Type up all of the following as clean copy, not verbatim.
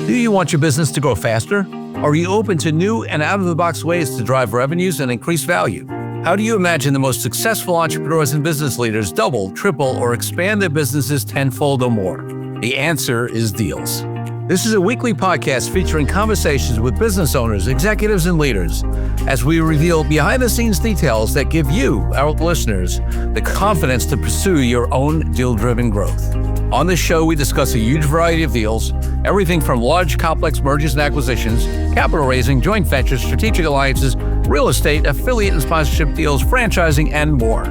Do you want your business to grow faster? Are you open to new and out-of-the-box ways to drive revenues and increase value? How do you imagine the most successful entrepreneurs and business leaders double, triple, or expand their businesses tenfold or more? The answer is Deals. This is a weekly podcast featuring conversations with business owners, executives, and leaders as we reveal behind-the-scenes details that give you, our listeners, the confidence to pursue your own deal-driven growth. On this show, we discuss a huge variety of deals, everything from large, complex mergers and acquisitions, capital raising, joint ventures, strategic alliances, real estate, affiliate and sponsorship deals, franchising, and more.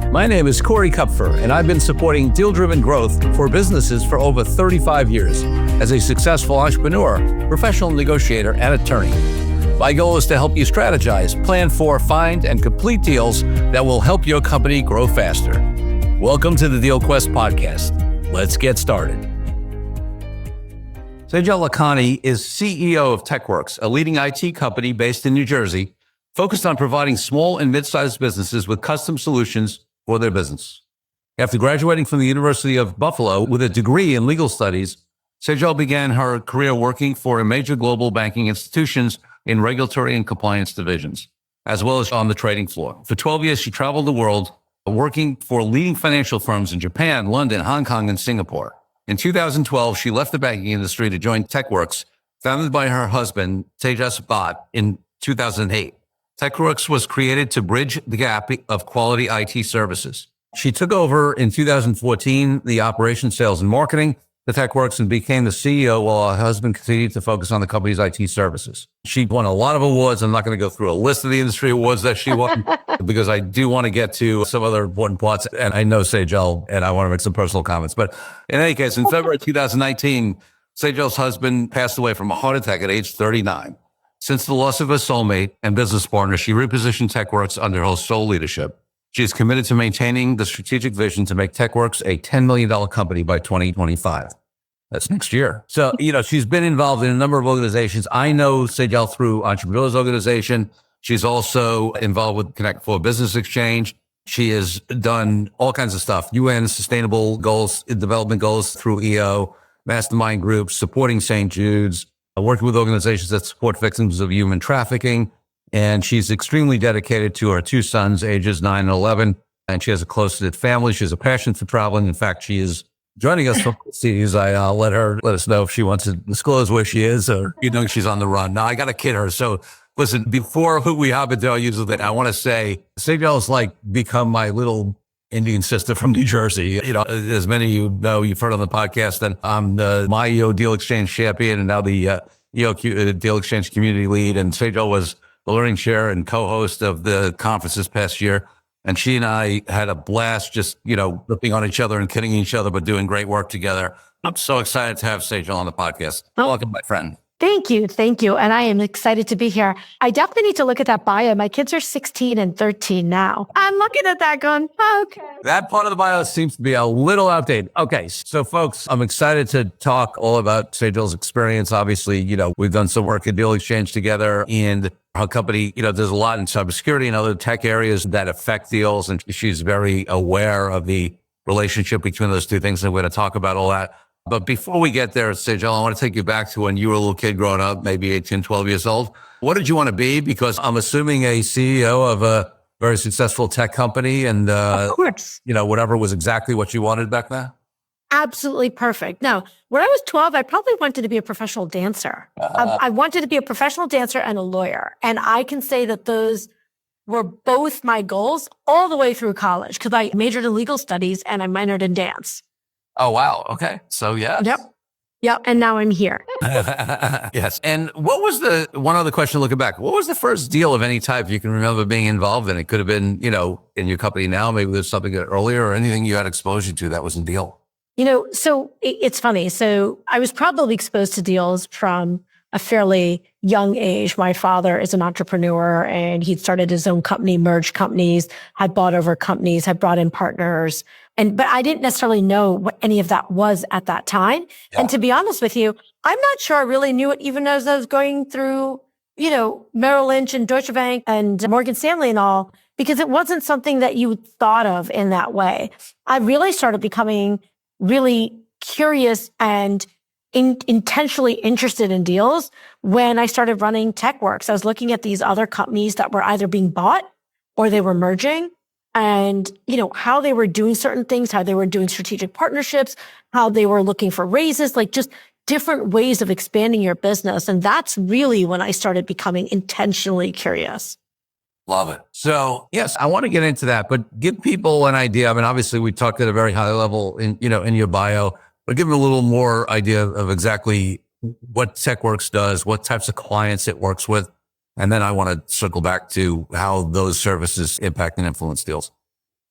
My name is Corey Kupfer, and I've been supporting deal-driven growth for businesses for over 35 years as a successful entrepreneur, professional negotiator, and attorney. My goal is to help you strategize, plan for, find, and complete deals that will help your company grow faster. Welcome to the DealQuest Podcast. Let's get started. Sejal Lakhani is CEO of TechWerxe, a leading IT company based in New Jersey, focused on providing small and mid-sized businesses with custom solutions for their business. After graduating from the University of Buffalo with a degree in legal studies, Sejal began her career working for major global banking institutions in regulatory and compliance divisions, as well as on the trading floor. For 12 years, she traveled the world, working for leading financial firms in Japan, London, Hong Kong, and Singapore. In 2012, she left the banking industry to join TechWerxe, founded by her husband, Sejal Lakhani-Bhatt, in 2008. TechWerxe was created to bridge the gap of quality IT services. She took over in 2014 the operations, sales, and marketing for TechWerxe and became the CEO while her husband continued to focus on the company's IT services. She won a lot of awards. I'm not going to go through a list of the industry awards that she won because I do want to get to some other important parts. And I know Sejal, and I want to make some personal comments. But in any case, in February 2019, Sejal's husband passed away from a heart attack at age 39. Since the loss of her soulmate and business partner, she repositioned TechWerxe under her sole leadership. She is committed to maintaining the strategic vision to make TechWerxe a $10 million company by 2025. That's next year. So, she's been involved in a number of organizations. I know Sejal through Entrepreneurs Organization. She's also involved with Connect for Business Exchange. She has done all kinds of stuff, UN sustainable goals, development goals through EO, mastermind groups, supporting St. Jude's, working with organizations that support victims of human trafficking. And she's extremely dedicated to her two sons, ages 9 and 11. And she has a close-knit family. She has a passion for traveling. In fact, she is joining us from overseas. I'll let us know if she wants to disclose where she is or, she's on the run. Now, I got to kid her. So listen, before we hop into our usual thing, I want to say Sejal's become my little Indian sister from New Jersey. As many of you know, you've heard on the podcast that I'm my EO Deal Exchange champion and now the EO Deal Exchange community lead. And Sejal was the learning chair and co-host of the conference this past year. And she and I had a blast just, ripping on each other and kidding each other, but doing great work together. I'm so excited to have Sejal on the podcast. Welcome, my friend. Thank you. And I am excited to be here. I definitely need to look at that bio. My kids are 16 and 13 now. I'm looking at that going, okay. That part of the bio seems to be a little outdated. Okay. So folks, I'm excited to talk all about Sejal's experience. Obviously, we've done some work at Deal Exchange together and her company, there's a lot in cybersecurity and other tech areas that affect deals. And she's very aware of the relationship between those two things. And we're going to talk about all that. But before we get there, Sejal, I want to take you back to when you were a little kid growing up, maybe 18, 12 years old. What did you want to be? Because I'm assuming a CEO of a very successful tech company and, of course, whatever was exactly what you wanted back then. Absolutely perfect. Now, when I was 12, I probably wanted to be a professional dancer. I wanted to be a professional dancer and a lawyer. And I can say that those were both my goals all the way through college because I majored in legal studies and I minored in dance. Oh, wow. Okay. So, yeah. Yep. And now I'm here. Yes. And what was one other question looking back, what was the first deal of any type you can remember being involved in? It could have been, in your company now, maybe there's something earlier or anything you had exposure to that was a deal. So it's funny. So I was probably exposed to deals from a fairly young age. My father is an entrepreneur and he'd started his own company, merged companies, had bought over companies, had brought in partners. But I didn't necessarily know what any of that was at that time. Yeah. And to be honest with you, I'm not sure I really knew it even as I was going through, Merrill Lynch and Deutsche Bank and Morgan Stanley and all, because it wasn't something that you thought of in that way. I really started becoming really curious and intentionally interested in deals when I started running TechWerxe. I was looking at these other companies that were either being bought or they were merging, and, how they were doing certain things, how they were doing strategic partnerships, how they were looking for raises, like just different ways of expanding your business. And that's really when I started becoming intentionally curious. Love it. So yes, I want to get into that, but give people an idea. I mean, obviously we talked at a very high level in your bio, but give them a little more idea of exactly what TechWerxe does, what types of clients it works with. And then I want to circle back to how those services impact and influence deals.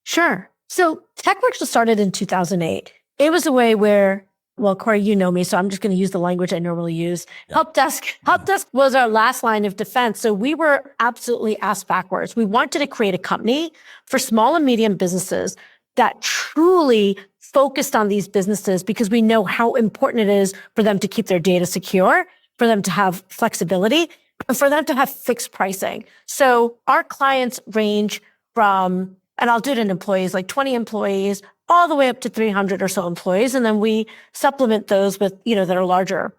Sure. So TechWerxe was started in 2008. It was a way where, well, Corey, you know me, so I'm just going to use the language I normally use. Yeah. Help desk was our last line of defense. So we were absolutely ass backwards. We wanted to create a company for small and medium businesses that truly focused on these businesses, because we know how important it is for them to keep their data secure, for them to have flexibility, and for them to have fixed pricing. So our clients range from, and I'll do it in employees, like 20 employees, all the way up to 300 or so employees. And then we supplement those with, that are larger.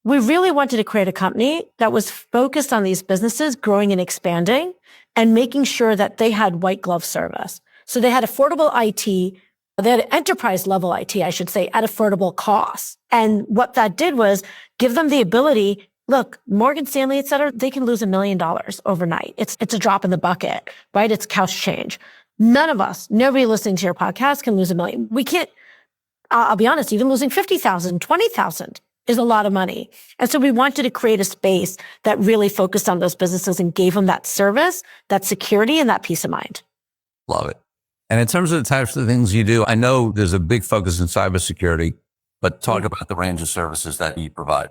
We really wanted to create a company that was focused on these businesses growing and expanding and making sure that they had white glove service. So they had affordable IT, they had enterprise level IT, I should say, at affordable costs. And what that did was give them the ability. Look, Morgan Stanley, et cetera, they can lose $1 million overnight. It's a drop in the bucket, right? It's couch change. None of us, nobody listening to your podcast can lose $1 million. We can't, I'll be honest, even losing 50,000, 20,000 is a lot of money. And so we wanted to create a space that really focused on those businesses and gave them that service, that security, and that peace of mind. Love it. And in terms of the types of things you do, I know there's a big focus in cybersecurity, but talk about the range of services that you provide.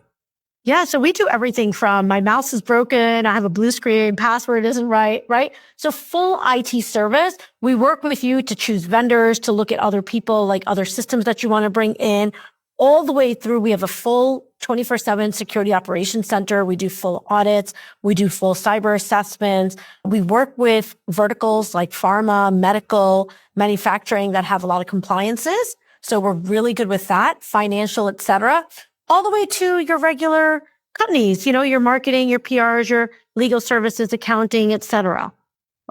Yeah, so we do everything from my mouse is broken, I have a blue screen, password isn't right? So full IT service. We work with you to choose vendors, to look at other people, like other systems that you want to bring in, all the way through. We have a full 24/7 security operations center. We do full audits. We do full cyber assessments. We work with verticals like pharma, medical, manufacturing that have a lot of compliances. So we're really good with that, financial, et cetera. All the way to your regular companies, your marketing, your PRs, your legal services, accounting, et cetera.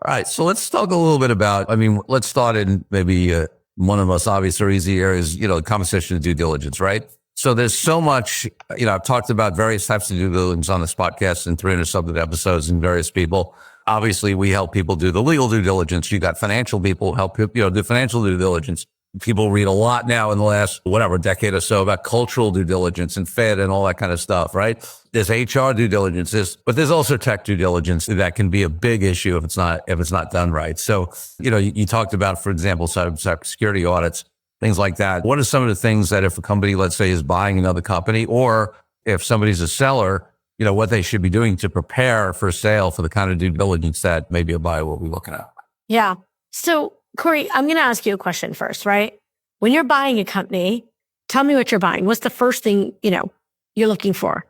All right. So let's talk a little bit about, let's start in maybe one of the most obvious or easy areas, the conversation of due diligence, right? So there's so much, I've talked about various types of due diligence on this podcast and 300 something episodes and various people. Obviously, we help people do the legal due diligence. You got financial people help people, do financial due diligence. People read a lot now in the last, decade or so about cultural due diligence and Fed and all that kind of stuff, right? There's HR due diligence, but there's also tech due diligence that can be a big issue if it's not done right. So, you talked about, for example, cybersecurity audits, things like that. What are some of the things that if a company, let's say, is buying another company, or if somebody's a seller, what they should be doing to prepare for sale for the kind of due diligence that maybe a buyer will be looking at? Yeah. So Corey, I'm going to ask you a question first, right? When you're buying a company, tell me what you're buying. What's the first thing, you're looking for?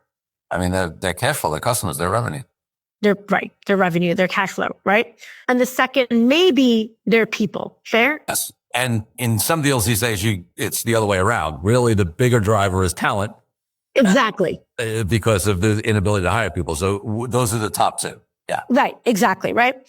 Their cash flow, their customers, their revenue. Their revenue, their cash flow, right? And the second, maybe their people. Fair? Yes. And in some deals these days, it's the other way around. Really, the bigger driver is talent. Exactly. Because of the inability to hire people. So those are the top two. Yeah. Right. Exactly. Right.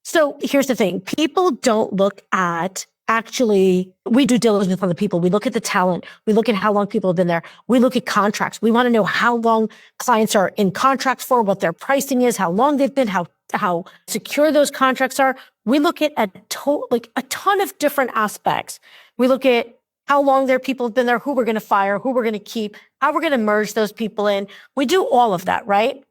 So here's the thing. People don't look at we do diligence on the people. We look at the talent. We look at how long people have been there. We look at contracts. We want to know how long clients are in contracts for, what their pricing is, how long they've been, how secure those contracts are. We look at a ton of different aspects. We look at how long their people have been there, who we're going to fire, who we're going to keep, how we're going to merge those people in. We do all of that, right?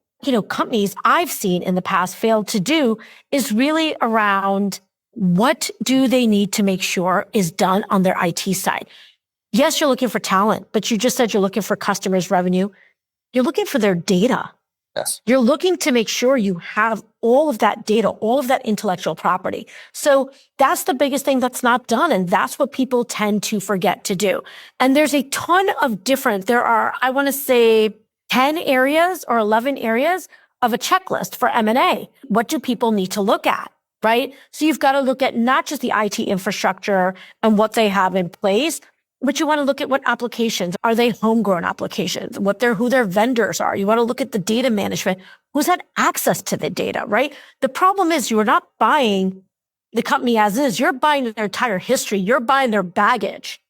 Companies I've seen in the past fail to do is really around what do they need to make sure is done on their IT side. Yes, you're looking for talent, but you just said you're looking for customers' revenue. You're looking for their data. Yes. You're looking to make sure you have all of that data, all of that intellectual property. So that's the biggest thing that's not done. And that's what people tend to forget to do. And there's a ton of there are, I want to say, 10 areas or 11 areas of a checklist for M&A. What do people need to look at, right? So you've got to look at not just the IT infrastructure and what they have in place, But you want to look at what applications. Are they homegrown applications? Who their vendors are. You want to look at the data management. Who's had access to the data, right? The problem is you are not buying the company as is. You're buying their entire history. You're buying their baggage,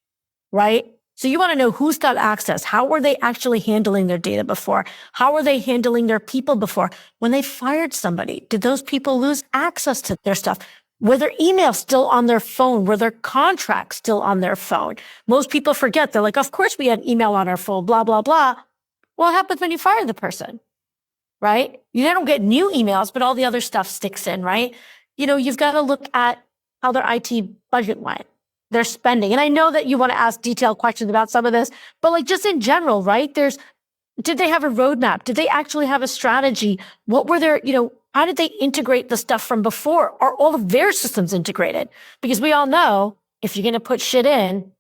right? So you want to know who's got access. How were they actually handling their data before? How were they handling their people before? When they fired somebody, did those people lose access to their stuff? Were their emails still on their phone? Were their contracts still on their phone? Most people forget. They're like, of course we had email on our phone, blah, blah, blah. What happens when you fire the person, right? You don't get new emails, but all the other stuff sticks in, right? You've got to look at how their IT budget went, their spending. And I know that you want to ask detailed questions about some of this, but like just in general, right? Did they have a roadmap? Did they actually have a strategy? What were their, how did they integrate the stuff from before? Are all of their systems integrated? Because we all know if you're going to put shit in,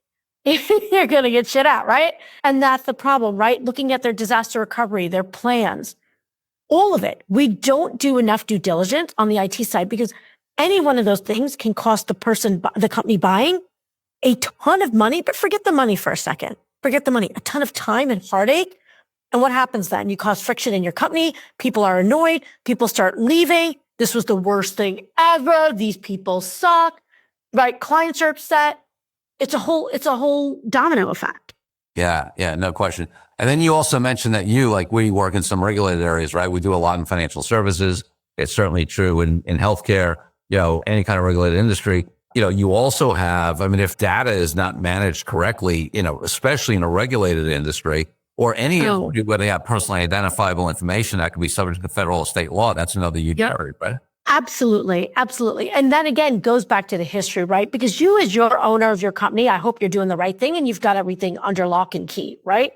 you're going to get shit out, right? And that's the problem, right? Looking at their disaster recovery, their plans, all of it. We don't do enough due diligence on the IT side because any one of those things can cost the company buying a ton of money, but forget the money for a second. Forget the money, a ton of time and heartache. And what happens then? You cause friction in your company. People are annoyed. People start leaving. This was the worst thing ever. These people suck, right? Clients are upset. It's a whole domino effect. Yeah, no question. And then you also mentioned that we work in some regulated areas, right? We do a lot in financial services. It's certainly true in healthcare, any kind of regulated industry. You also have, if data is not managed correctly, especially in a regulated industry, or any industry where they have personally identifiable information that could be subject to federal or state law. That's another huge area, right? Absolutely. Absolutely. And that again goes back to the history, right? Because you as your owner of your company, I hope you're doing the right thing and you've got everything under lock and key, right?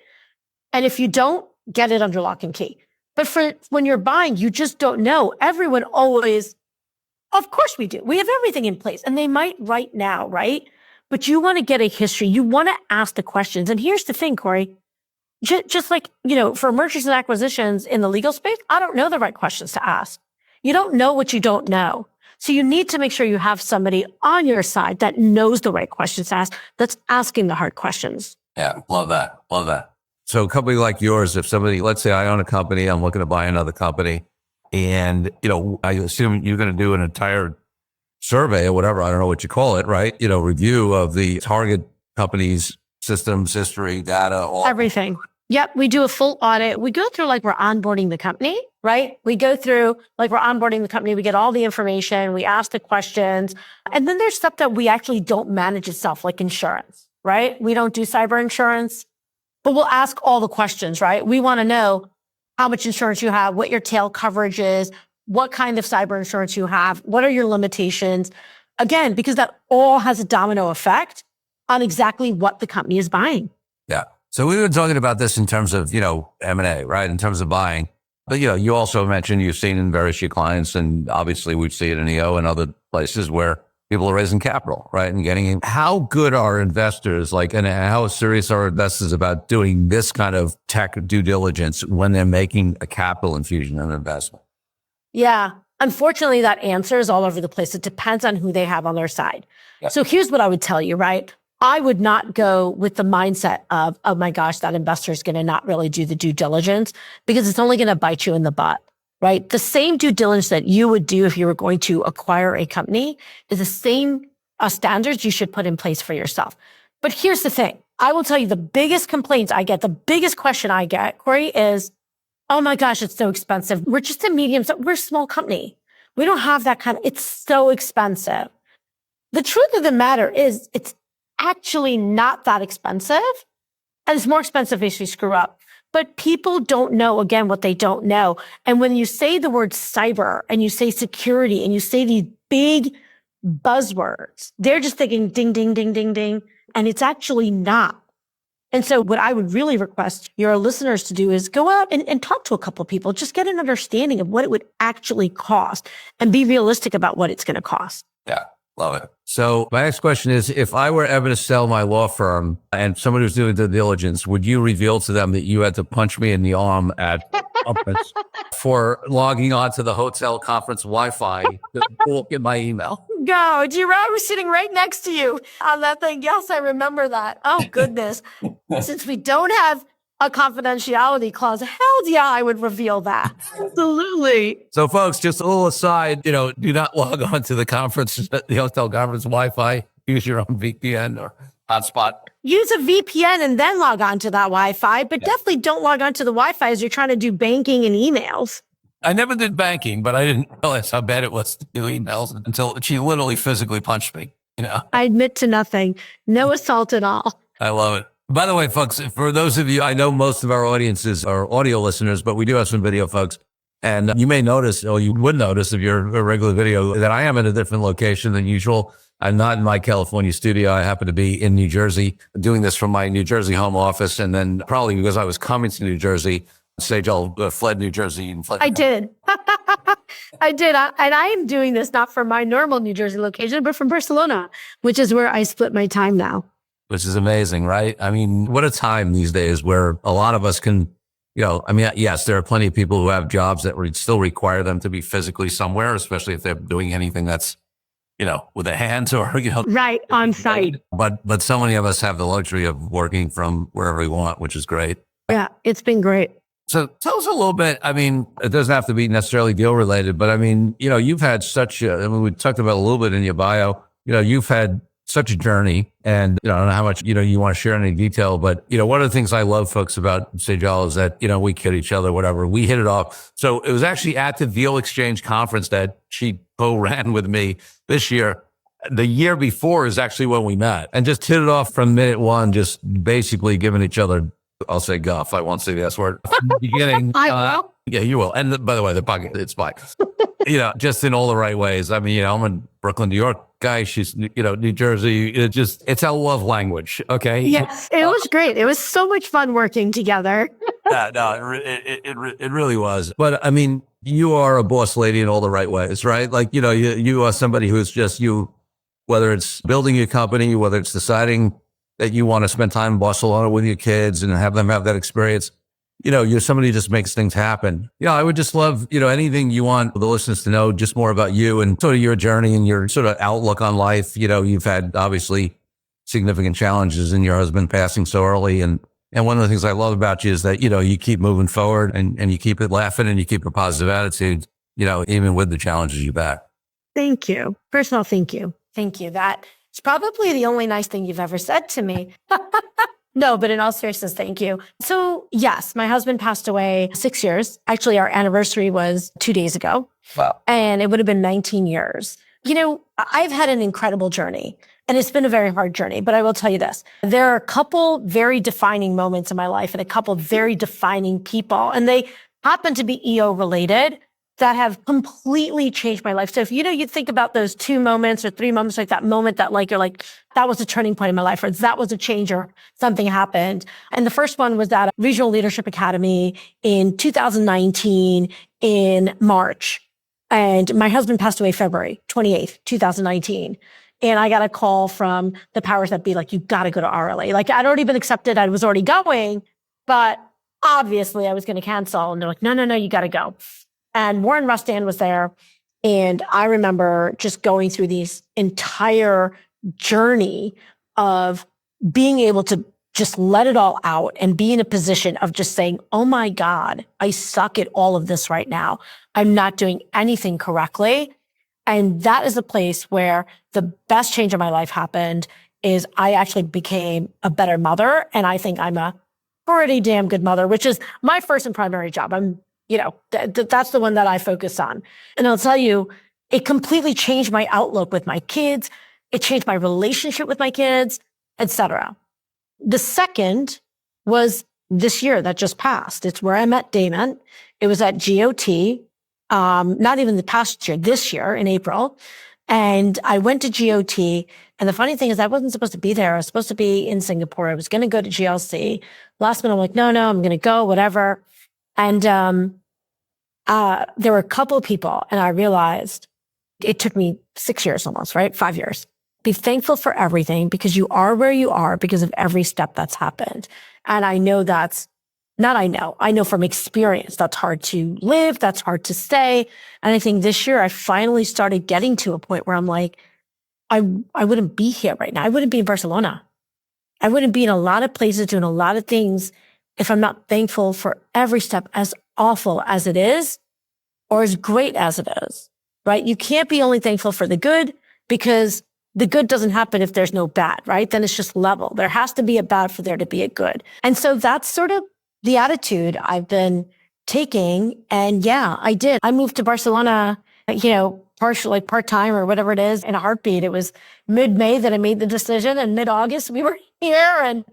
And if you don't, get it under lock and key. But when you're buying, you just don't know. Everyone always, of course we do. We have everything in place and they might right now, right? But you want to get a history. You want to ask the questions. And here's the thing, Corey. Just like, for mergers and acquisitions in the legal space, I don't know the right questions to ask. You don't know what you don't know. So you need to make sure you have somebody on your side that knows the right questions to ask, that's asking the hard questions. Yeah, love that. Love that. So a company like yours, if somebody, let's say I own a company, I'm looking to buy another company, and, I assume you're going to do an entire survey or whatever, I don't know what you call it, right? Review of the target company's systems, history, data, everything. Yep. We do a full audit. We go through like we're onboarding the company, right? We go through like we're onboarding the company. We get all the information. We ask the questions. And then there's stuff that we actually don't manage itself, like insurance, right? We don't do cyber insurance, but we'll ask all the questions, right? We want to know how much insurance you have, what your tail coverage is, what kind of cyber insurance you have, what are your limitations? Again, because that all has a domino effect on exactly what the company is buying. Yeah. So we were talking about this in terms of, M&A, right? In terms of buying. But, you also mentioned you've seen in various your clients, and obviously we see it in EO and other places where people are raising capital, right? And getting in. How good are investors, and how serious are investors about doing this kind of tech due diligence when they're making a capital infusion and investment? Yeah. Unfortunately, that answer is all over the place. It depends on who they have on their side. Yeah. So here's what I would tell you, right? I would not go with the mindset of, oh my gosh, that investor is going to not really do the due diligence because it's only going to bite you in the butt, right? The same due diligence that you would do if you were going to acquire a company is the same standards you should put in place for yourself. But here's the thing. I will tell you the biggest complaints I get, the biggest question I get, Corey, is, oh my gosh, it's so expensive. We're just we're a small company. We don't have that it's so expensive. The truth of the matter is it's actually not that expensive. And it's more expensive if you screw up. But people don't know, again, what they don't know. And when you say the word cyber and you say security and you say these big buzzwords, they're just thinking ding, ding, ding, ding, ding. And it's actually not. And so what I would really request your listeners to do is go out and talk to a couple of people, just get an understanding of what it would actually cost and be realistic about what it's going to cost. Yeah. Love it. So my next question is, if I were ever to sell my law firm and somebody was doing due diligence, would you reveal to them that you had to punch me in the arm at conference for logging on to the hotel conference Wi-Fi to look at my email? go. Do you remember I was sitting right next to you on that thing? Yes, I remember that. Oh, goodness. Since we don't have a confidentiality clause, hell yeah, I would reveal that. Absolutely. So, folks, just a little aside, do not log on to the conference, the hotel conference Wi-Fi. Use your own VPN or hotspot. Use a VPN and then log on to that Wi-Fi, but definitely don't log on to the Wi-Fi as you're trying to do banking and emails. I never did banking, but I didn't realize how bad it was to do emails until she literally physically punched me, I admit to nothing. No assault at all. I love it. By the way, folks, for those of you, I know most of our audiences are audio listeners, but we do have some video folks. And you may notice, or you would notice if you're a regular video, that I am in a different location than usual. I'm not in my California studio. I happen to be in New Jersey, doing this from my New Jersey home office. And then probably because I was coming to New Jersey, Sejal fled New Jersey and fled. I did. I did. And I am doing this not from my normal New Jersey location, but from Barcelona, which is where I split my time now. Which is amazing, right? I mean, what a time these days where a lot of us can, yes, there are plenty of people who have jobs that would still require them to be physically somewhere, especially if they're doing anything that's, with the hands or, right, on site. But so many of us have the luxury of working from wherever we want, which is great. Yeah, it's been great. So tell us a little bit. I mean, it doesn't have to be necessarily deal related, but I mean, you've had we talked about a little bit in your bio, you've had such a journey, and I don't know how much, you want to share any detail, but one of the things I love, folks, about Sejal is that, we kid each other, whatever, we hit it off. So it was actually at the Deal Exchange conference that she co-ran with me this year. The year before is actually when we met, and just hit it off from minute one, just basically giving each other, I'll say guff. I won't say the S word. From the beginning. I will. Yeah, you will. And by the way, the pocket, it's fine. Just in all the right ways. I mean, I'm a Brooklyn, New York guy. She's, New Jersey. It's our love language. Okay. Yes. It was great. It was so much fun working together. It really was. But I mean, you are a boss lady in all the right ways, right? Like, you are somebody who's just whether it's building your company, whether it's deciding that you want to spend time in Barcelona with your kids and have them have that experience. You're somebody who just makes things happen. I would just love, anything you want the listeners to know just more about you and sort of your journey and your sort of outlook on life. You've had obviously significant challenges in your husband passing so early. And one of the things I love about you is that, you keep moving forward and you keep it laughing and you keep a positive attitude, even with the challenges you back. Thank you. First of all, thank you. Thank you. That's probably the only nice thing you've ever said to me. No, but in all seriousness, thank you. So yes, my husband passed away 6 years. Actually, our anniversary was 2 days ago. Wow. And it would have been 19 years. I've had an incredible journey, and it's been a very hard journey, but I will tell you this. There are a couple very defining moments in my life and a couple very defining people, and they happen to be EO related, that have completely changed my life. So if you think about those 2 moments or 3 moments, like that moment that you're like, that was a turning point in my life, or that was a change, or something happened. And the first one was at Regional Leadership Academy in 2019 in March. And my husband passed away February 28th, 2019. And I got a call from the powers that be, like, you got to go to RLA. Like, I'd already been accepted. I was already going, but obviously I was going to cancel. And they're like, no, you got to go. And Warren Rustan was there. And I remember just going through this entire journey of being able to just let it all out and be in a position of just saying, oh my God, I suck at all of this right now. I'm not doing anything correctly. And that is a place where the best change in my life happened. Is I actually became a better mother. And I think I'm a pretty damn good mother, which is my first and primary job. That's the one that I focus on. And I'll tell you, it completely changed my outlook with my kids. It changed my relationship with my kids, etc. The second was this year that just passed. It's where I met Damon. It was at GOT, not even the past year, this year in April. And I went to GOT. And the funny thing is I wasn't supposed to be there. I was supposed to be in Singapore. I was going to go to GLC. Last minute, I'm like, no, I'm going to go, whatever. And there were a couple of people, and I realized it took me 6 years almost, right? 5 years. Be thankful for everything, because you are where you are because of every step that's happened. And I know I know from experience that's hard to live, that's hard to stay. And I think this year I finally started getting to a point where I'm like, I wouldn't be here right now. I wouldn't be in Barcelona. I wouldn't be in a lot of places doing a lot of things if I'm not thankful for every step, as awful as it is or as great as it is, right? You can't be only thankful for the good, because the good doesn't happen if there's no bad, right? Then it's just level. There has to be a bad for there to be a good. And so that's sort of the attitude I've been taking. And yeah, I did. I moved to Barcelona, partially part-time or whatever it is, in a heartbeat. It was mid-May that I made the decision, and mid-August we were here and,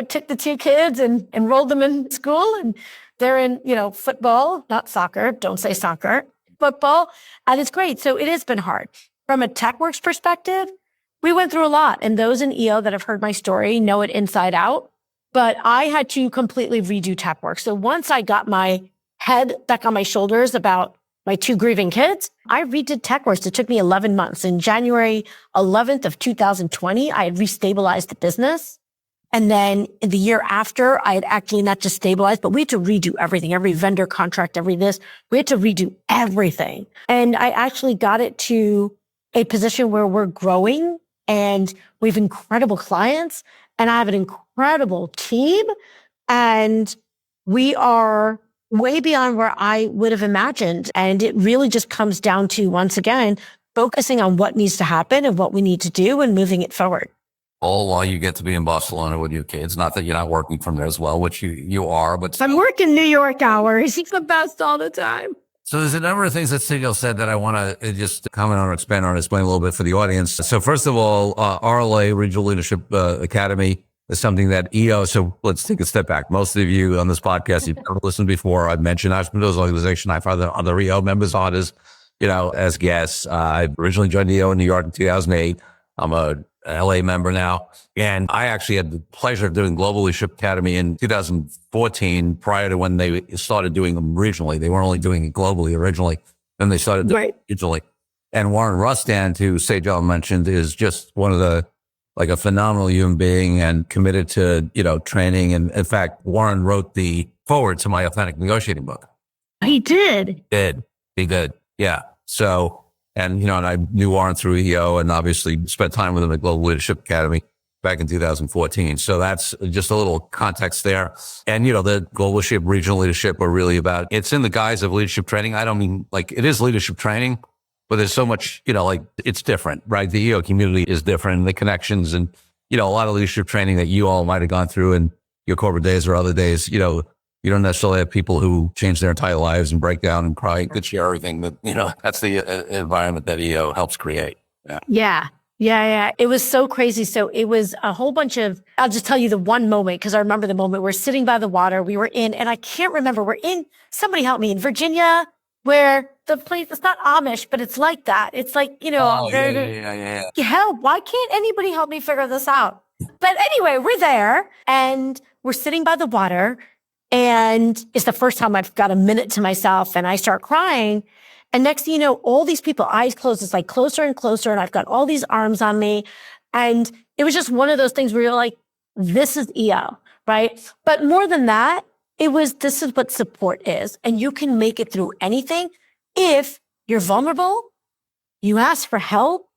took the two kids and enrolled them in school, and they're in, football, not soccer. Don't say soccer, football. And it's great. So it has been hard. From a TechWerxe perspective, we went through a lot, and those in EO that have heard my story know it inside out. But I had to completely redo TechWerxe. So once I got my head back on my shoulders about my two grieving kids, I redid TechWerxe. It took me 11 months. In January 11th of 2020, I had restabilized the business. And then in the year after, I had actually not just stabilized, but we had to redo everything, every vendor contract, every this. We had to redo everything. And I actually got it to a position where we're growing and we have incredible clients and I have an incredible team, and we are way beyond where I would have imagined. And it really just comes down to, once again, focusing on what needs to happen and what we need to do and moving it forward. All while you get to be in Barcelona with your kids. Not that you're not working from there as well, which you are, but I'm working New York hours. It's the best all the time. So there's a number of things that Sejal said that I want to just comment on or expand on, explain a little bit for the audience. So first of all, RLA, Regional Leadership Academy, is something that EO, so let's take a step back. Most of you on this podcast, you've never listened before. I've mentioned Entrepreneurs Organization. I've had other EO members on as guests. I originally joined EO in New York in 2008. I'm a LA member now. And I actually had the pleasure of doing Global Leadership Academy in 2014, prior to when they started doing them regionally. They weren't only doing it globally originally. Then they started doing it regionally. And Warren Rustand, who Sejal mentioned, is just one of a phenomenal human being and committed to, training. And in fact, Warren wrote the foreword to my Authentic Negotiating book. He did. He did. Yeah. So, and I knew Warren through EO and obviously spent time with him at Global Leadership Academy back in 2014. So that's just a little context there. And, the global leadership, regional leadership are really about, it's in the guise of leadership training. I don't mean it is leadership training, but there's so much, it's different, right? The EO community is different, the connections and, a lot of leadership training that you all might have gone through in your corporate days or other days, you don't necessarily have people who change their entire lives and break down and cry and share everything that, that's the environment that EO helps create. Yeah. It was so crazy. So it was a whole bunch of, I'll just tell you the one moment, because I remember the moment. We're sitting by the water. We were in, and I can't remember, we're in, somebody help me, in Virginia, where the place, it's not Amish, but it's like that. It's like, Yeah. Help. Why can't anybody help me figure this out? But anyway, we're there and we're sitting by the water. And it's the first time I've got a minute to myself, and I start crying. And next thing you know, all these people, eyes closed, it's like closer and closer. And I've got all these arms on me. And it was just one of those things where you're like, this is EO, right? But more than that, this is what support is. And you can make it through anything if you're vulnerable, you ask for help,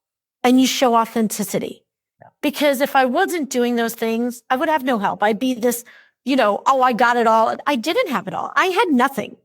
and you show authenticity. Because if I wasn't doing those things, I would have no help. I'd be this, I got it all. I didn't have it all. I had nothing.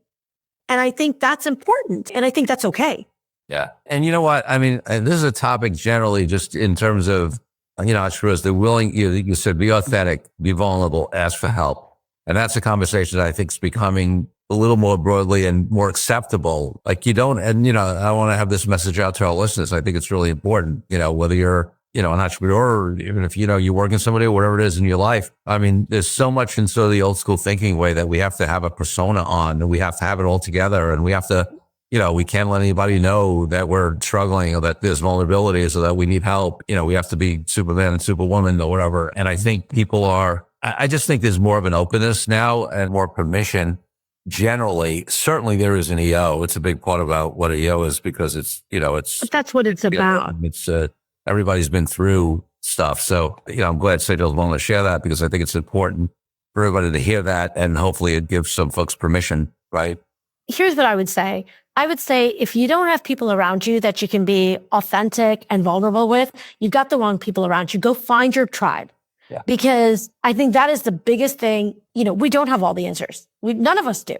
And I think that's important. And I think that's okay. Yeah. And you know what? I mean, this is a topic generally just in terms of, entrepreneurs, they're willing, you said, be authentic, be vulnerable, ask for help. And that's a conversation that I think is becoming a little more broadly and more acceptable. I want to have this message out to our listeners. I think it's really important, whether you're, an entrepreneur, or even if, you're working somebody or whatever it is in your life. I mean, there's so much in sort of the old school thinking way that we have to have a persona on, and we have to have it all together, and we have to, we can't let anybody know that we're struggling or that there's vulnerabilities or that we need help. We have to be Superman and Superwoman or whatever. And I think I just think there's more of an openness now and more permission. Generally, certainly there is an EO. It's a big part about what EO is, because it's, But that's what it's about. It's, everybody's been through stuff. So, I'm glad Sejal's willing to share that, because I think it's important for everybody to hear that. And hopefully it gives some folks permission, right? Here's what I would say. I would say if you don't have people around you that you can be authentic and vulnerable with, you've got the wrong people around you. Go find your tribe. Yeah. Because I think that is the biggest thing. We don't have all the answers. None of us do.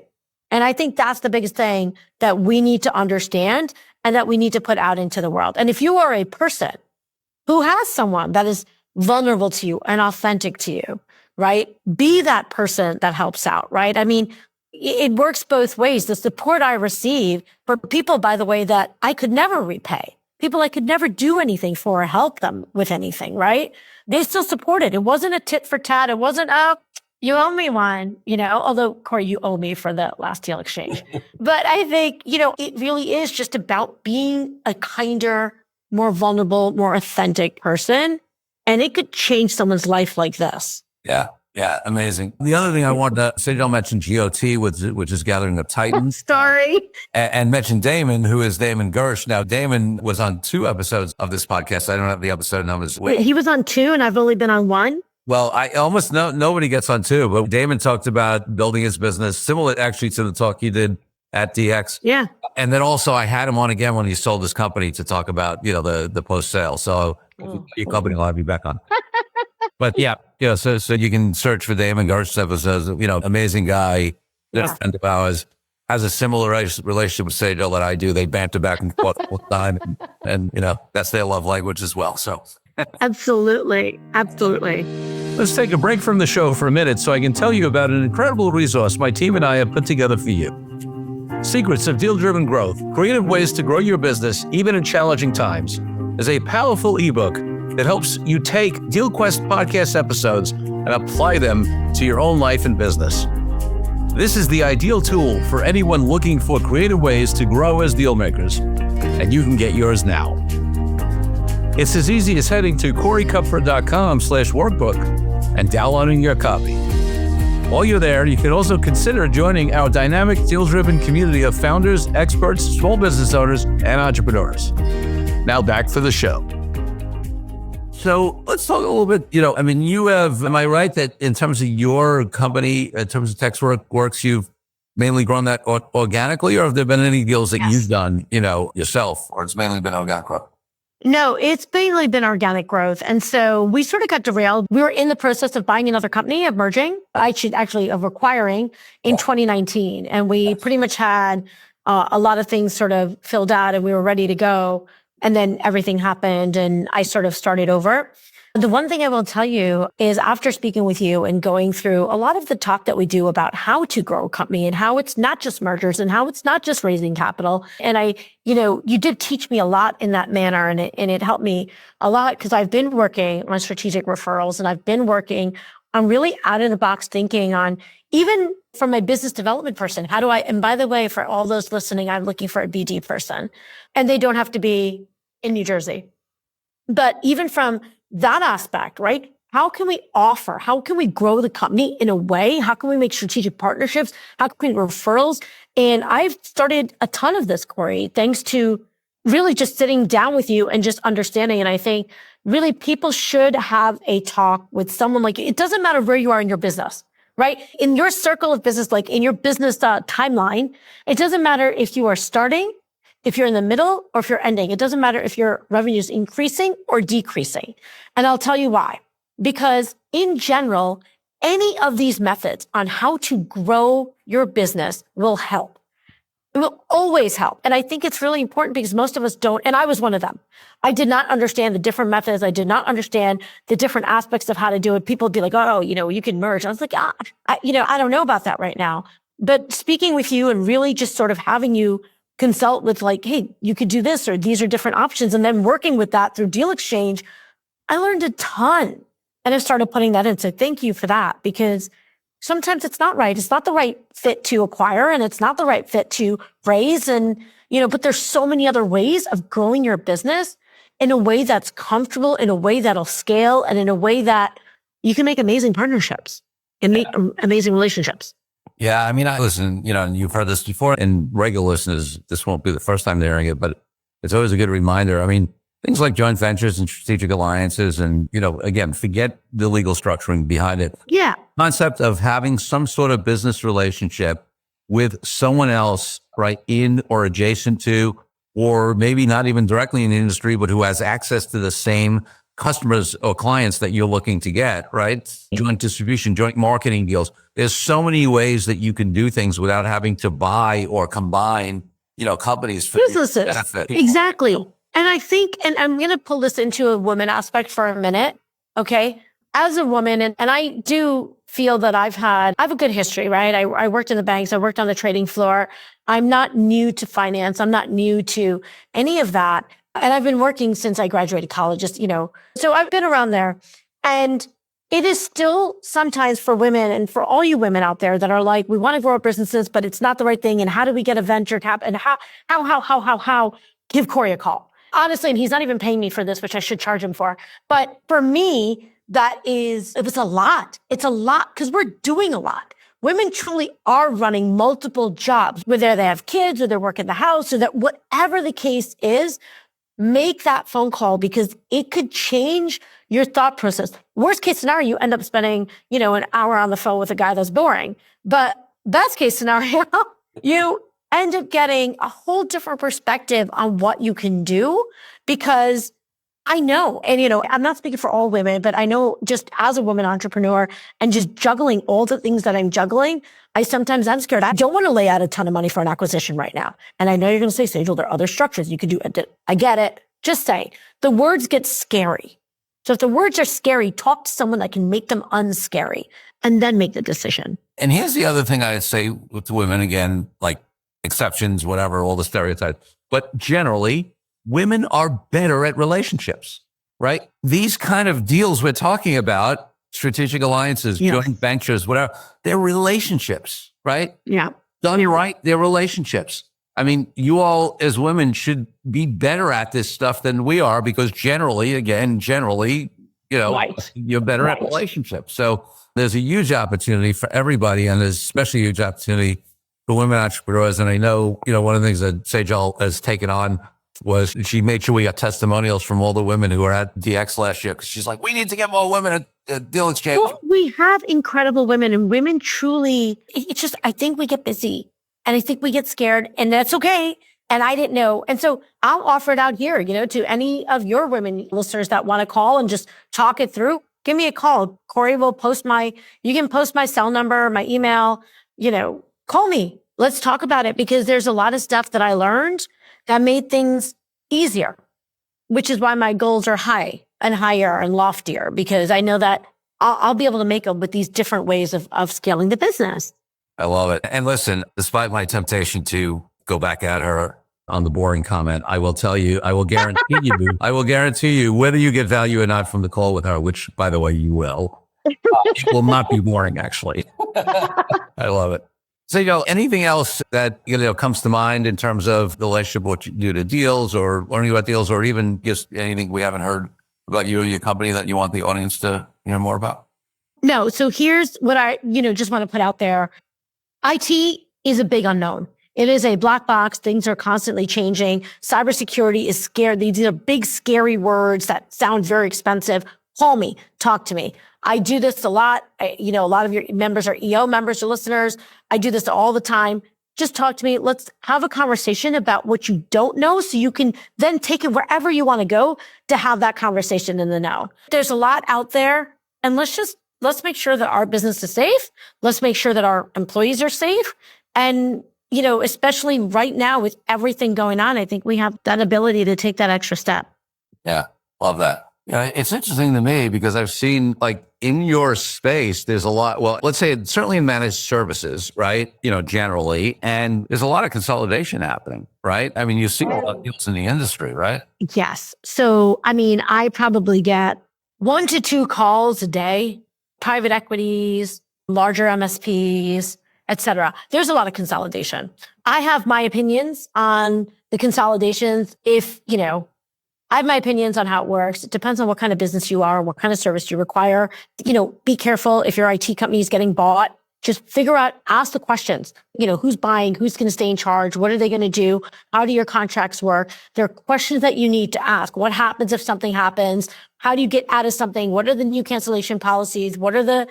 And I think that's the biggest thing that we need to understand and that we need to put out into the world. And if you are a person who has someone that is vulnerable to you and authentic to you, right? Be that person that helps out, right? I mean, it works both ways. The support I receive for people, by the way, that I could never repay, people I could never do anything for or help them with anything, right? They still supported. It wasn't a tit for tat. It wasn't, oh, you owe me one, although Corey, you owe me for the last deal exchange. But I think, it really is just about being a kinder, more vulnerable, more authentic person. And it could change someone's life like this. Yeah. Yeah. Amazing. The other thing I wanted to say, Sejal mentioned GOT, which is Gathering of Titans. Sorry. And mentioned Damon, who is Damon Gersh. Now, Damon was on 2 episodes of this podcast. I don't have the episode numbers. He was on 2 and I've only been on 1. Well, I almost nobody gets on 2, but Damon talked about building his business, similar actually to the talk you did at DX. Yeah. And then also I had him on again when he sold his company to talk about, the post-sale. So your company will have you back on. But so you can search for Damon Gersh's episodes, amazing guy, a friend of ours, has a similar relationship with Sejal that I do. They banter back and forth all the time. And that's their love language as well. So Absolutely. Absolutely. Let's take a break from the show for a minute so I can tell you about an incredible resource my team and I have put together for you. Secrets of Deal-Driven Growth, Creative Ways to Grow Your Business, Even in Challenging Times, is a powerful ebook that helps you take DealQuest podcast episodes and apply them to your own life and business. This is the ideal tool for anyone looking for creative ways to grow as deal makers, and you can get yours now. It's as easy as heading to corykupfer.com/workbook and downloading your copy. While you're there, you can also consider joining our dynamic deal-driven community of founders, experts, small business owners, and entrepreneurs. Now back for the show. So let's talk a little bit, you have, am I right that in terms of your company, in terms of TechWerxe, you've mainly grown that organically, or have there been any deals that you've done, yourself, or it's mainly been organic growth? No, it's mainly been organic growth. And so we sort of got derailed. We were in the process of buying another company, of acquiring in 2019. And we pretty much had a lot of things sort of filled out and we were ready to go. And then everything happened and I sort of started over. The one thing I will tell you is after speaking with you and going through a lot of the talk that we do about how to grow a company and how it's not just mergers and how it's not just raising capital. And you did teach me a lot in that manner and it helped me a lot because I've been working on strategic referrals and I've been working on really out of the box thinking on even from my business development person, and by the way, for all those listening, I'm looking for a BD person and they don't have to be in New Jersey. But even from that aspect, right? How can we grow the company in a way? How can we make strategic partnerships? How can we make referrals? And I've started a ton of this, Corey, thanks to really just sitting down with you and just understanding. And I think really people should have a talk with someone like you. It doesn't matter where you are in your business, right? In your circle of business, like in your business timeline, it doesn't matter if you are starting, if you're in the middle, or if you're ending. It doesn't matter if your revenue is increasing or decreasing. And I'll tell you why. Because in general, any of these methods on how to grow your business will help. It will always help. And I think it's really important because most of us don't, and I was one of them. I did not understand the different methods. I did not understand the different aspects of how to do it. People would be like, oh, you can merge. I was like, I don't know about that right now. But speaking with you and really just sort of having you consult with like, hey, you could do this, or these are different options. And then working with that through Deal Exchange, I learned a ton. And I've started putting that in. So thank you for that, because sometimes it's not right. It's not the right fit to acquire and it's not the right fit to raise. And, but there's so many other ways of growing your business in a way that's comfortable, in a way that'll scale, and in a way that you can make amazing partnerships and make amazing relationships. Yeah, I mean, I listen, and you've heard this before, and regular listeners, this won't be the first time they're hearing it, but it's always a good reminder. I mean, things like joint ventures and strategic alliances and, again, forget the legal structuring behind it. Yeah. Concept of having some sort of business relationship with someone else, right, in or adjacent to, or maybe not even directly in the industry, but who has access to the same customers or clients that you're looking to get, right? Joint distribution, joint marketing deals. There's so many ways that you can do things without having to buy or combine, companies for businesses. Benefit. Exactly. And I think, and I'm going to pull this into a woman aspect for a minute. Okay. As a woman, and I do feel that I have a good history, right? I worked in the banks. I worked on the trading floor. I'm not new to finance. I'm not new to any of that. And I've been working since I graduated college, so I've been around there. And it is still sometimes for women, and for all you women out there that are like, we want to grow our businesses, but it's not the right thing. And how do we get a venture cap? And how, give Corey a call. Honestly, and he's not even paying me for this, which I should charge him for. But for me, it was a lot. It's a lot because we're doing a lot. Women truly are running multiple jobs, whether they have kids or they work in the house, or that whatever the case is, make that phone call because it could change your thought process. Worst case scenario, you end up spending, an hour on the phone with a guy that's boring. But best case scenario, you end up getting a whole different perspective on what you can do because I know, and I'm not speaking for all women, but I know just as a woman entrepreneur and just juggling all the things that I'm juggling, I'm scared. I don't want to lay out a ton of money for an acquisition right now. And I know you're going to say, Sejal, there are other structures you could do. I get it. Just say the words get scary. So if the words are scary, talk to someone that can make them unscary and then make the decision. And here's the other thing I'd say with women, again, like exceptions, whatever, all the stereotypes, but generally, women are better at relationships, right? These kind of deals we're talking about, strategic alliances, joint ventures, whatever, they're relationships, right? Yeah. Done right, they're relationships. I mean, you all as women should be better at this stuff than we are because generally, right. you're better at relationships. So there's a huge opportunity for everybody, and there's especially a huge opportunity for women entrepreneurs. And I know, one of the things that Sejal has taken on was she made sure we got testimonials from all the women who were at DX last year because she's like, we need to get more women at Deal Exchange. Well, we have incredible women, and women truly, it's just, I think we get busy and I think we get scared, and that's okay. And I didn't know. And so I'll offer it out here, to any of your women listeners that want to call and just talk it through. Give me a call. Corey will you can post my cell number, my email, call me. Let's talk about it because there's a lot of stuff that I learned that made things easier, which is why my goals are high and higher and loftier, because I know that I'll be able to make them with these different ways of scaling the business. I love it. And listen, despite my temptation to go back at her on the boring comment, I will tell you, I will guarantee you, whether you get value or not from the call with her, which by the way, you will, it will not be boring, actually. I love it. So, anything else that, comes to mind in terms of the relationship, what you do to deals or learning about deals, or even just anything we haven't heard about you or your company that you want the audience to hear more about? No. So here's what I, just want to put out there. IT is a big unknown. It is a black box. Things are constantly changing. Cybersecurity is scary. These are big, scary words that sound very expensive. Call me, talk to me. I do this a lot. A lot of your members are EO members or listeners. I do this all the time. Just talk to me. Let's have a conversation about what you don't know so you can then take it wherever you want to go to have that conversation in the know. There's a lot out there, and let's make sure that our business is safe. Let's make sure that our employees are safe. And, especially right now with everything going on, I think we have that ability to take that extra step. Yeah, love that. It's interesting to me because I've seen in your space, there's a lot, well, let's say certainly in managed services, right? Generally, and there's a lot of consolidation happening, right? I mean, you see a lot of deals in the industry, right? Yes. So, I probably get 1 to 2 calls a day, private equities, larger MSPs, et cetera. There's a lot of consolidation. I have my opinions on the consolidations. I have my opinions on how it works. It depends on what kind of business you are, what kind of service you require. Be careful if your IT company is getting bought. Just figure out, ask the questions. Who's buying? Who's going to stay in charge? What are they going to do? How do your contracts work? There are questions that you need to ask. What happens if something happens? How do you get out of something? What are the new cancellation policies? What are the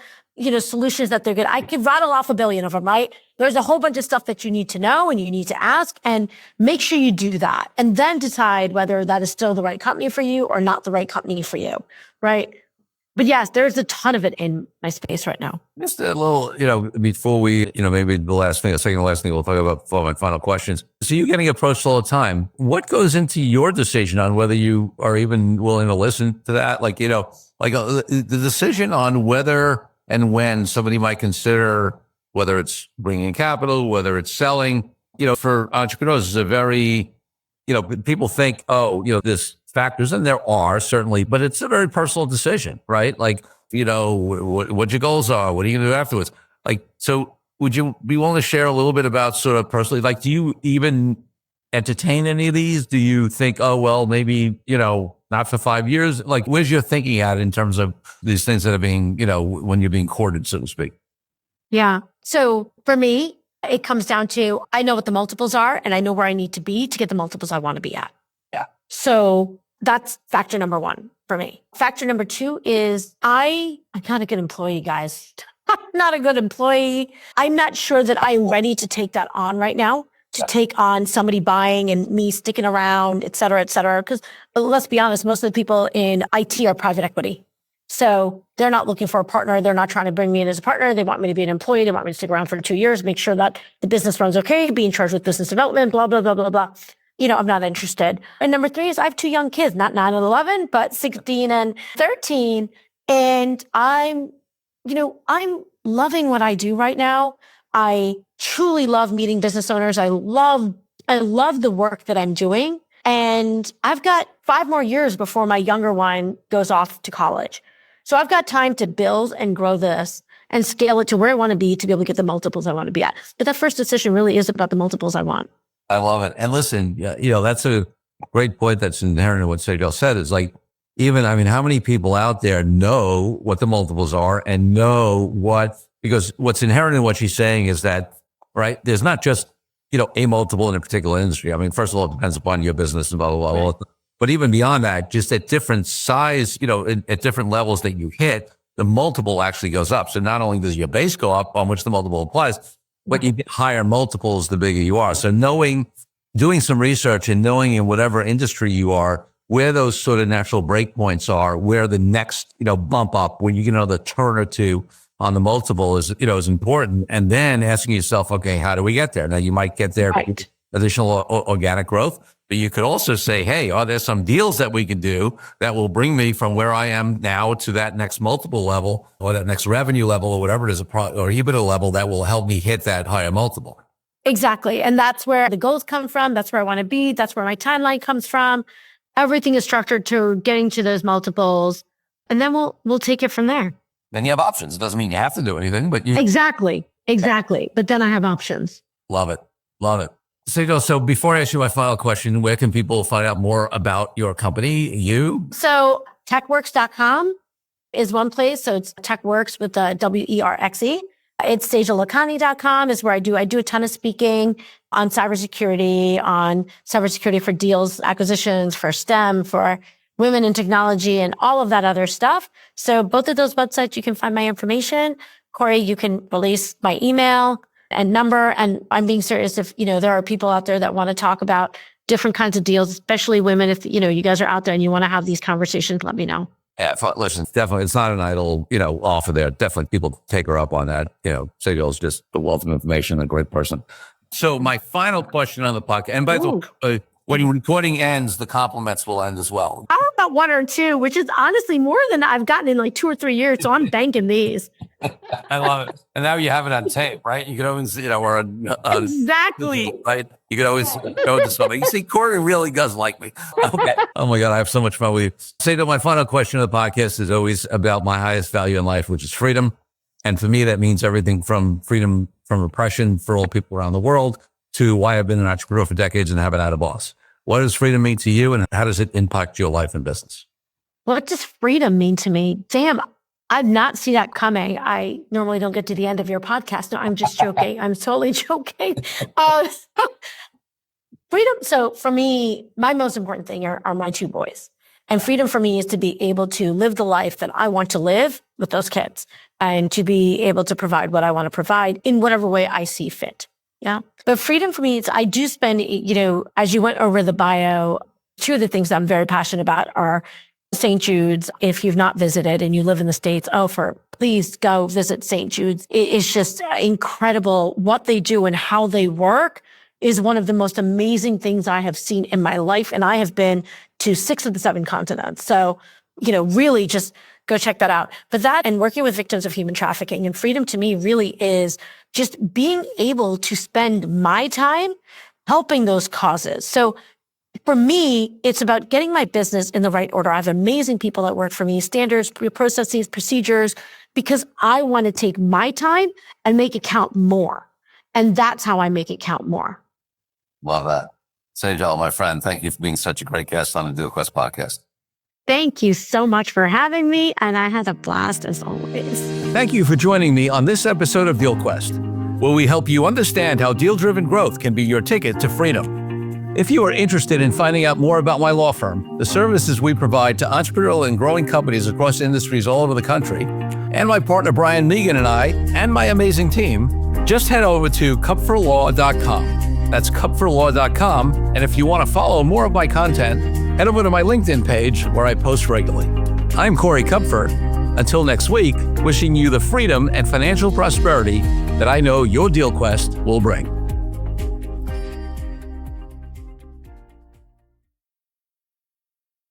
solutions that they're good. I could rattle off a billion of them, right? There's a whole bunch of stuff that you need to know and you need to ask, and make sure you do that and then decide whether that is still the right company for you or not the right company for you, right? But yes, there's a ton of it in my space right now. Just a little, before we, maybe the last thing, the last thing we'll talk about for my final questions. So you're getting approached all the time. What goes into your decision on whether you are even willing to listen to that? The decision on whether and when somebody might consider whether it's bringing in capital, whether it's selling, for entrepreneurs is a very, people think, this factors, and there are certainly, but it's a very personal decision, right? What your goals are, what are you going to do afterwards? So would you be willing to share a little bit about sort of personally, do you even entertain any of these? Do you think, maybe, not for 5 years? Where's your thinking at in terms of these things that are being, when you're being courted, so to speak? Yeah. So for me, it comes down to, I know what the multiples are and I know where I need to be to get the multiples I want to be at. Yeah. So that's factor number one for me. Factor number two is I'm not a good employee, guys. I'm not a good employee. I'm not sure that I'm ready to take that on right now, to take on somebody buying and me sticking around, et cetera, et cetera. Because let's be honest, most of the people in IT are private equity. So they're not looking for a partner. They're not trying to bring me in as a partner. They want me to be an employee. They want me to stick around for 2 years, make sure that the business runs okay, be in charge with business development, blah, blah, blah, blah, blah. I'm not interested. And number three is I have 2 young kids, not 9 and 11, but 16 and 13. And I'm loving what I do right now. I truly love meeting business owners. I love the work that I'm doing. And I've got 5 more years before my younger one goes off to college. So I've got time to build and grow this and scale it to where I want to be able to get the multiples I want to be at. But that first decision really is about the multiples I want. I love it. And listen, that's a great point that's inherent in what Sejal said is how many people out there know what the multiples are and know because what's inherent in what she's saying is that, right, there's not just, a multiple in a particular industry. First of all, it depends upon your business and blah, blah, blah. Right. But even beyond that, just at different size, at different levels that you hit, the multiple actually goes up. So not only does your base go up on which the multiple applies, but you get higher multiples the bigger you are. So doing some research and knowing in whatever industry you are, where those sort of natural breakpoints are, where the next, bump up, when you get another turn or two on the multiple is important. And then asking yourself, okay, how do we get there? Now you might get there with additional organic growth, but you could also say, hey, are there some deals that we can do that will bring me from where I am now to that next multiple level or that next revenue level or whatever it is, or EBITDA level that will help me hit that higher multiple? Exactly. And that's where the goals come from. That's where I want to be. That's where my timeline comes from. Everything is structured to getting to those multiples. And then we'll take it from there. Then you have options. It doesn't mean you have to do anything, but you... Exactly. But then I have options. Love it. Sejal, so before I ask you my final question, where can people find out more about your company, you? So TechWerxe.com is one place. So it's TechWerxe with the WERXE. It's SejalLakhani.com is where I do a ton of speaking on cybersecurity for deals, acquisitions, for STEM, for women in technology, and all of that other stuff. So both of those websites, you can find my information. Corey, you can release my email and number. And I'm being serious if, there are people out there that want to talk about different kinds of deals, especially women. If, you guys are out there and you want to have these conversations, let me know. Yeah, listen, definitely, it's not an idle, offer there. Definitely people take her up on that. Sejal's just a wealth of information, a great person. So my final question on the podcast, and by the way, when your recording ends, the compliments will end as well. I don't know about 1 or 2, which is honestly more than I've gotten in 2 or 3 years. So I'm banking these. I love it. And now you have it on tape, right? You can always, or exactly. Right? You can always go into something. You see, Corey really does like me. Okay. Oh my God, I have so much fun with you. Sejal, my final question of the podcast is always about my highest value in life, which is freedom. And for me, that means everything from freedom from oppression for all people around the world to why I've been an entrepreneur for decades and haven't had a boss. What does freedom mean to you, and how does it impact your life and business? What does freedom mean to me? Damn, I'd not see that coming. I normally don't get to the end of your podcast. No, I'm just joking. I'm totally joking. Freedom. So for me, my most important thing are my 2 boys. And freedom for me is to be able to live the life that I want to live with those kids and to be able to provide what I want to provide in whatever way I see fit. Yeah. But freedom for me is I do spend, as you went over the bio, two of the things that I'm very passionate about are St. Jude's. If you've not visited and you live in the States, please go visit St. Jude's. It is just incredible what they do and how they work is one of the most amazing things I have seen in my life. And I have been to 6 of the 7 continents. So, really just go check that out. But that and working with victims of human trafficking and freedom to me really is just being able to spend my time helping those causes. So for me, it's about getting my business in the right order. I have amazing people that work for me, standards, processes, procedures, because I want to take my time and make it count more. And that's how I make it count more. Love that. Sejal, my friend, thank you for being such a great guest on the DealQuest podcast. Thank you so much for having me. And I had a blast as always. Thank you for joining me on this episode of DealQuest, where we help you understand how deal-driven growth can be your ticket to freedom. If you are interested in finding out more about my law firm, the services we provide to entrepreneurial and growing companies across industries all over the country, and my partner Brian Megan and I, and my amazing team, just head over to kupferlaw.com. That's kupferlaw.com. And if you want to follow more of my content, head over to my LinkedIn page where I post regularly. I'm Corey Kupfer. Until next week, wishing you the freedom and financial prosperity that I know your DealQuest will bring.